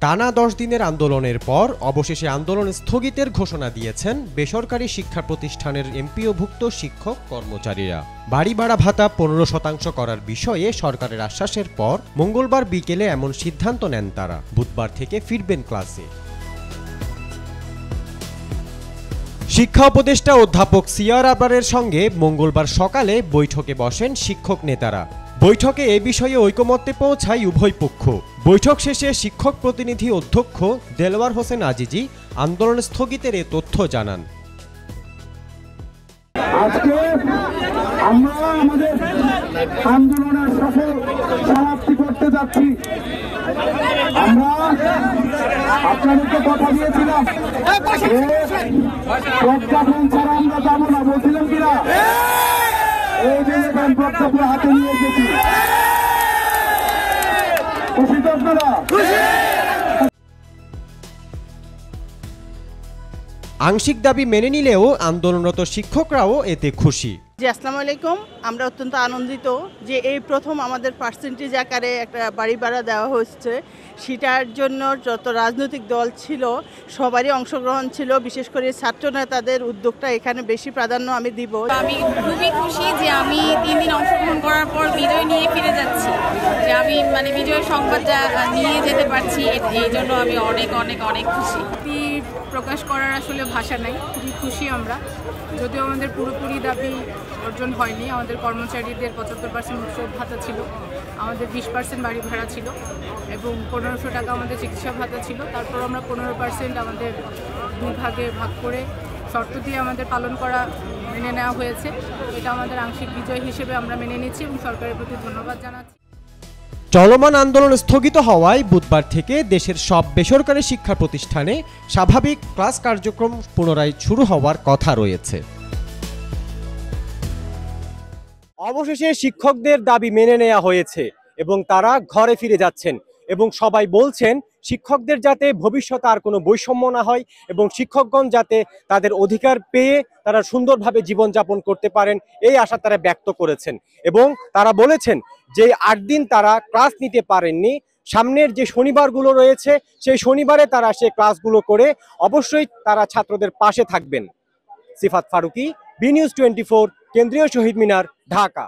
টানা 10 দিনের আন্দোলনের পর অবশেষে আন্দোলন স্থগিতের ঘোষণা দিয়েছেন বেসরকারি শিক্ষা প্রতিষ্ঠানের এমপিওভুক্ত শিক্ষক কর্মচারীরা। বাড়ি ভাড়া ভাতা 15% করার বিষয়ে সরকারের আশ্বাসের পর মঙ্গলবার বিকেলে এমন সিদ্ধান্ত নেন তারা। বুধবার থেকে ফিরবেন ক্লাসে। শিক্ষা উপদেষ্টা অধ্যাপক সিআর আবরারের সঙ্গে মঙ্গলবার সকালে বৈঠকে বসেন শিক্ষক নেতারা। বৈঠকে এ বিষয়ে ঐকমত্যে পৌঁছায় উভয় পক্ষ। বৈঠক শেষে শিক্ষক প্রতিনিধি অধ্যক্ষ দেলওয়ার হোসেন আজিজি আন্দোলন স্থগিতের এ তথ্য জানান। আজকে আমরা আমাদের আন্দোলনের সফল সমাপ্তি করতে যাচ্ছি। আমরা আপনাদেরকে কথা দিয়েছিলাম প্রজ্ঞাপন ছাড়া আমরা যাবো না, বলছিলাম কিনা? এই যে প্রজ্ঞাপন হাতে নিয়ে এসেছি। খুশি তো আপনারা? আংশিক দাবি মেনে নিলেও আন্দোলনরত শিক্ষকরাও এতে খুশি। আসসালামু আলাইকুম। আমরা অত্যন্ত আনন্দিত যে এই প্রথম আমাদের পার্সেন্টেজ আকারে একটা বাড়ি ভাড়া দেওয়া হচ্ছে। সেটার জন্য যত রাজনৈতিক দল ছিল সবারই অংশগ্রহণ ছিল, বিশেষ করে ছাত্র নেতাদের উদ্যোগটা এখানে বেশি প্রাধান্য আমি দিব। আমি খুবই খুশি যে আমি 3 দিন অংশগ্রহণ করার পর বিজয় নিয়ে ফিরে যাচ্ছি, যে আমি বিজয়ের সংবাদটা নিয়ে যেতে পারছি। এই জন্য আমি অনেক অনেক অনেক খুশি। প্রকাশ করার আসলে ভাষা নাই, খুবই খুশি আমরা। যদিও আমাদের পুরোপুরি দাবি অর্জন হয়নি। আমাদের কর্মচারীদের 75% উৎসব ভাতা ছিল, আমাদের 20% বাড়ি ভাড়া ছিল এবং 1500 টাকা আমাদের চিকিৎসা ভাতা ছিল। তারপর আমরা 15% আমাদের 2 ভাগে ভাগ করে শর্ত দিয়ে আমাদের পালন করা মেনে নেওয়া হয়েছে। এটা আমাদের আংশিক বিজয় হিসেবে আমরা মেনে নিচ্ছি এবং সরকারের প্রতি ধন্যবাদ জানাচ্ছি। চলমান আন্দোলন স্থগিত হওয়ায় বুধবার থেকে দেশের সব বেসরকারি শিক্ষা প্রতিষ্ঠানে স্বাভাবিক ক্লাস কার্যক্রম পুনরায় শুরু হওয়ার কথা রয়েছে। অবশেষে শিক্ষকদের দাবি মেনে নেওয়া হয়েছে এবং তারা ঘরে ফিরে যাচ্ছেন এবং সবাই বলছেন শিক্ষকদের যাতে ভবিষ্যতে আর কোনো বৈষম্য না হয় এবং শিক্ষকগণ যাতে তাদের অধিকার পেয়ে তারা সুন্দরভাবে জীবনযাপন করতে পারেন, এই আশা তারা ব্যক্ত করেছেন। এবং তারা বলেছেন যে 8 দিন তারা ক্লাস নিতে পারেননি, সামনের যে শনিবারগুলো রয়েছে সেই শনিবারে তারা সেই ক্লাসগুলো করে অবশ্যই তারা ছাত্রদের পাশে থাকবেন। সিফাত ফারুকি, বি নিউজ 24, কেন্দ্রীয় শহীদ মিনার, ঢাকা।